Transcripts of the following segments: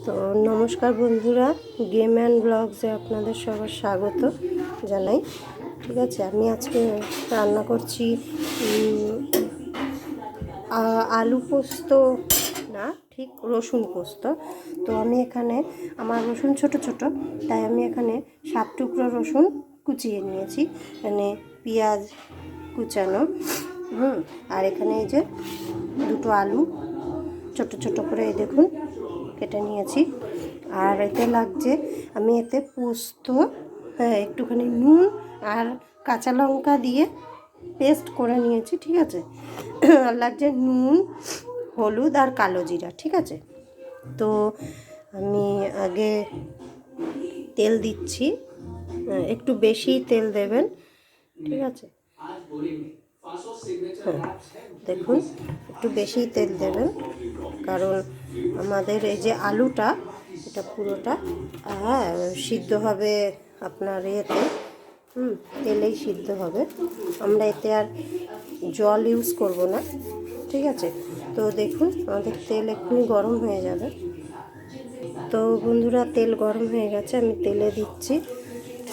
তো নমস্কার বন্ধুরা, গেম অ্যান্ড ব্লগসে আপনাদের সবার স্বাগত জানাই। ঠিক আছে, আমি আজকে রান্না করছি আলু পোস্ত না, ঠিক রসুন পোস্ত। তো আমি এখানে আমার রসুন ছোট ছোট, তাই আমি এখানে 7 টুকরো রসুন কুচিয়ে নিয়েছি, এখানে পেঁয়াজ কুচানো, আর এখানে এই যে দুটো আলু ছোট ছোট করে এই দেখুন কেটে নিয়েছি। আর এতে লাগছে, আমি এতে পোস্ত, একটুখানি নুন আর কাঁচা লঙ্কা দিয়ে পেস্ট করে নিয়েছি। ঠিক আছে, আর লাগছে নুন, হলুদ আর কালো জিরা। ঠিক আছে, তো আমি আগে তেল দিচ্ছি, একটু বেশি তেল দেবেন। ঠিক আছে, দেখুন একটু বেশি তেল দেবেন, কারণ আমাদের এই যে আলুটা এটা পুরোটা সিদ্ধ হবে আপনার ইয়েতে, তেলেই সিদ্ধ হবে। আমরা এতে আর জল ইউজ করব না। ঠিক আছে, তো দেখুন আমাদের তেল এক্ষুনি গরম হয়ে যাবে। তো বন্ধুরা, তেল গরম হয়ে গেছে, আমি তেলে দিচ্ছি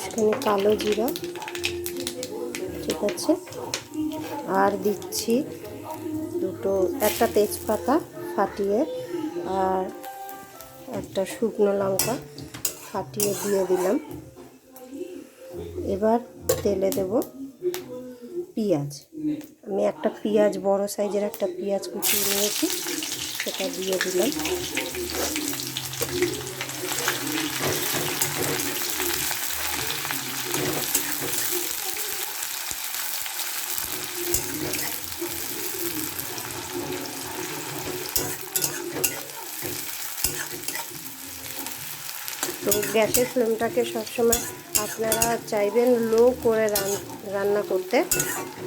সেখানে কালো জিরা। ঠিক আছে, আর দিচ্ছি একটা তেজপাতা ফাটিয়ে, আর একটা শুকনো লঙ্কা ফাটিয়ে দিয়ে দিলাম। এবার তেলে দেব পেঁয়াজ। আমি একটা পেঁয়াজ, বড় সাইজের একটা পেঁয়াজ কুচিয়ে নিয়েছি, সেটা দিয়ে দিলাম। তো গ্যাসের ফ্লেমটাকে সবসময় আপনারা চাইবেন লো করে রান্না করতে।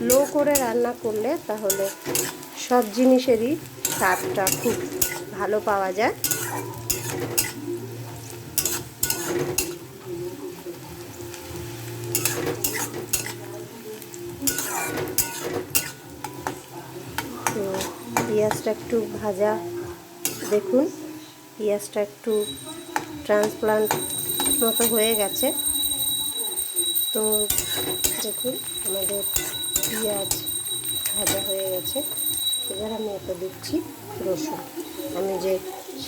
লো করে রান্না করলে তাহলে সব জিনিসেরই স্বাদটা খুব ভালো পাওয়া যায়। তো পেঁয়াজটা একটু ভাজা, দেখুন পেঁয়াজটা একটু ট্রান্সপ্লান্ট মতো হয়ে গেছে। তো দেখুন আমাদের পেঁয়াজ ভাজা হয়ে গেছে। এবার আমি এটা দিচ্ছি রসুন। আমি যে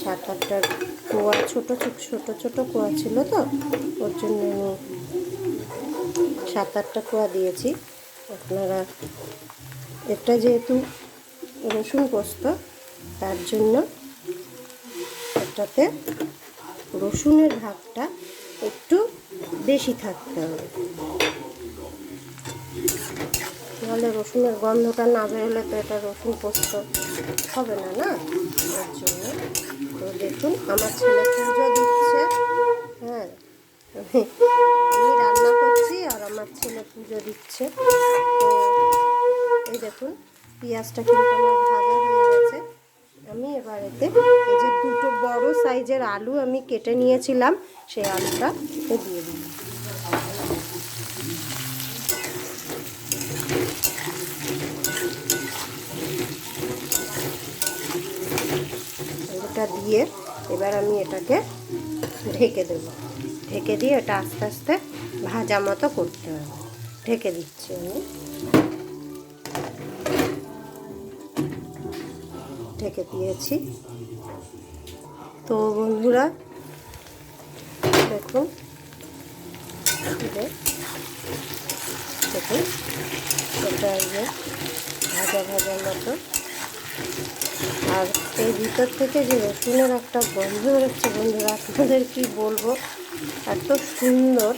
7-8টা কোয়া, ছোটো ছোটো কোয়া ছিল, তো ওর জন্য আমি 7-8টা কোয়া দিয়েছি। আপনারা এটা যেহেতু রসুন পোস্ত, তার জন্য এটাতে রসুনের ভাগটা একটু বেশি থাকতে হবে, নাহলে রসুনের গন্ধটা না বেরোলে তো এটা রসুন পোস্ত হবে না, না এর জন্য। তো দেখুন আমার ছেলে পুজো দিচ্ছে, আমি রান্না করছি আর আমার ছেলে পুজো দিচ্ছে। তো এই দেখুন পেঁয়াজটা কিন্তু আমার ভাজা হয়ে গেছে। আমি এবার এতে এই যে দুটো বড় সাইজের আলু আমি কেটে নিয়েছিলাম, সেই আলুটা এতে দিয়ে দিই। আলুটা দিয়ে এবার আমি এটাকে ঢেকে দেবো। ঢেকে দিয়ে এটা আস্তে আস্তে ভাজা মতো করতে হবে। ঢেকে দিচ্ছি আমি, ঢেকে দিয়েছি। তো বন্ধুরা দেখুন, দেখুন এটা ভাজা ভাজা মতো। আর এই ভিতর থেকে যে রসুনের একটা গন্ধ বেরোচ্ছে বন্ধুরা, আপনাদের কি বলবো, এত সুন্দর।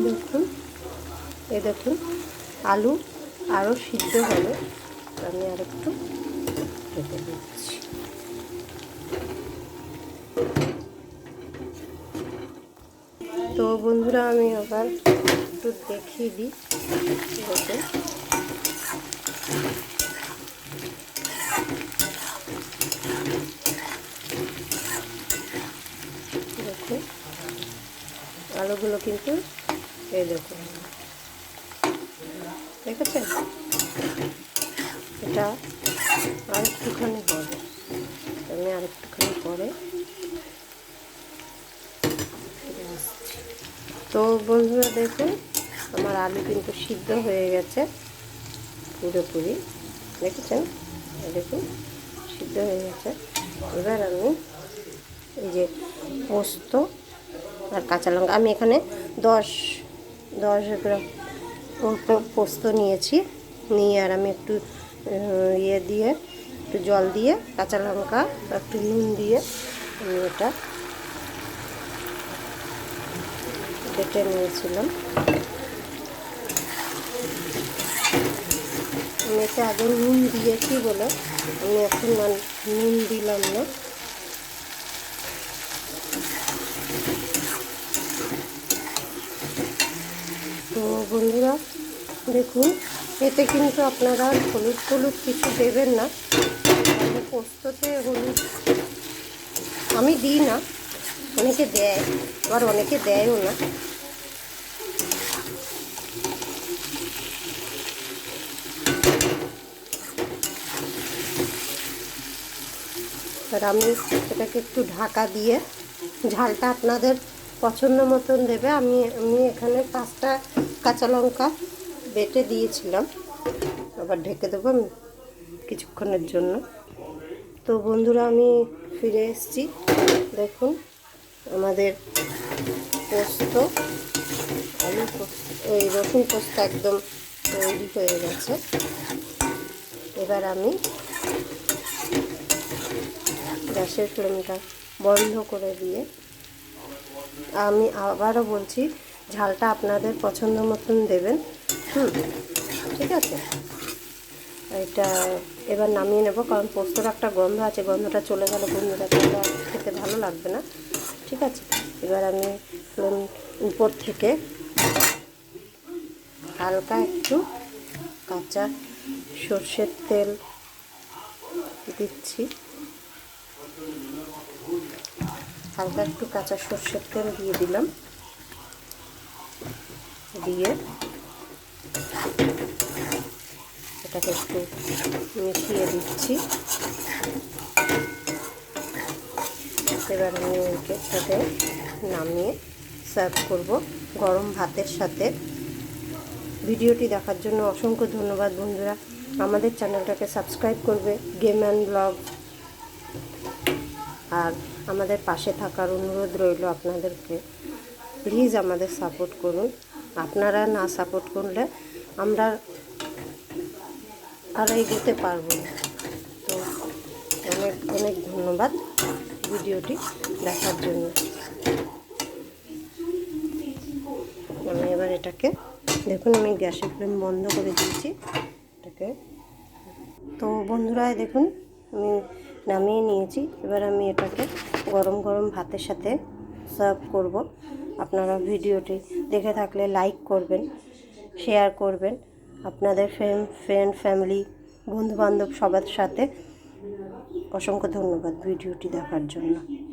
দেখুন, এই দেখুন আলু আরও সিদ্ধ হবে, আমি আর একটু ঢেকে দিচ্ছি। তো বন্ধুরা, আমি আবার একটু দেখিয়ে দিই। দেখুন দেখুন আলুগুলো কিন্তু এই দেখুন, দেখেছেন? এটা আর একটুখানি হবে, আমি আর একটুখানি পরে আসছি। তো বন্ধুরা দেখুন, আমার আলু কিন্তু সিদ্ধ হয়ে গেছে পুরোপুরি, দেখেছেন? দেখুন সিদ্ধ হয়ে গেছে। এবার আমি এই যে পোস্ত আর কাঁচা লঙ্কা, আমি এখানে 10 গ্রাম পোস্ত নিয়েছি, নিয়ে আর আমি একটু ইয়ে দিয়ে, একটু জল দিয়ে, কাঁচা লঙ্কা একটু নুন দিয়ে আমি এটা বেটে নিয়েছিলাম। আমি এতে আগে নুন দিয়েছি বলে আমি এখন নুন দিলাম না। তো বন্ধুরা দেখুন, এতে কিন্তু আপনারা হলুদ কিছু দেবেন না, পোস্ততে হলুদ আমি দিই না, অনেকে দেয়, আবার অনেকে দেয়ও না। আর আমি এটাকে একটু ঢাকা দিয়ে, ঝালটা আপনাদের পছন্দ মতন দেবে। আমি এখানে 5টা কাঁচা লঙ্কা বেটে দিয়েছিলাম, আবার ঢেকে দেবো কিছুক্ষণের জন্য। তো বন্ধুরা আমি ফিরে এসেছি, দেখুন আমাদের পোস্ত, আলু পোস্ত, ওই রসুন পোস্ত একদম তৈরি হয়ে গেছে। এবার আমি গ্যাসের ফ্লেমটা বন্ধ করে দিয়ে, আমি আবারও বলছি, ঝালটা আপনাদের পছন্দ মতন দেবেন, ঠিক আছে? এটা এবার নামিয়ে নেব, কারণ পোস্তর একটা গন্ধ আছে, গন্ধটা চলে গেলে বন্ধুরা তাহলে খেতে ভালো লাগবে না, ঠিক আছে? এবার আমি ফ্লেম উপর থেকে হালকা একটু কাঁচা সর্ষের তেল দিচ্ছি, হালকা একটু কাঁচা সর্ষের তেল দিয়ে দিলাম, দিয়ে এটাকে একটু মিশিয়ে দিচ্ছি। এবার আমি এটাকে নামিয়ে সার্ভ করব গরম ভাতের সাথে। ভিডিওটি দেখার জন্য অসংখ্য ধন্যবাদ বন্ধুরা। আমাদের চ্যানেলটাকে সাবস্ক্রাইব করবে, গেম অ্যান্ড ব্লগ, আর আমাদের পাশে থাকার অনুরোধ রইল আপনাদেরকে। প্লিজ আমাদের সাপোর্ট করুন, আপনারা না সাপোর্ট করলে আমরা আর এগোতে পারবো না। তো অনেক অনেক ধন্যবাদ ভিডিওটি দেখার জন্য। আমি এবার এটাকে দেখুন, আমি গ্যাসের ফ্লেম বন্ধ করে দিয়েছি এটাকে। তো বন্ধুরা দেখুন, আমি নামিয়ে নিয়েছি। এবার আমি এটাকে গরম গরম ভাতের সাথে সার্ভ করব। আপনারা ভিডিওটি দেখে থাকলে লাইক করবেন, শেয়ার করবেন আপনাদের ফ্রেন্ড ফ্যামিলি বন্ধুবান্ধব সবার সাথে। অসংখ্য ধন্যবাদ ভিডিওটি দেখার জন্য।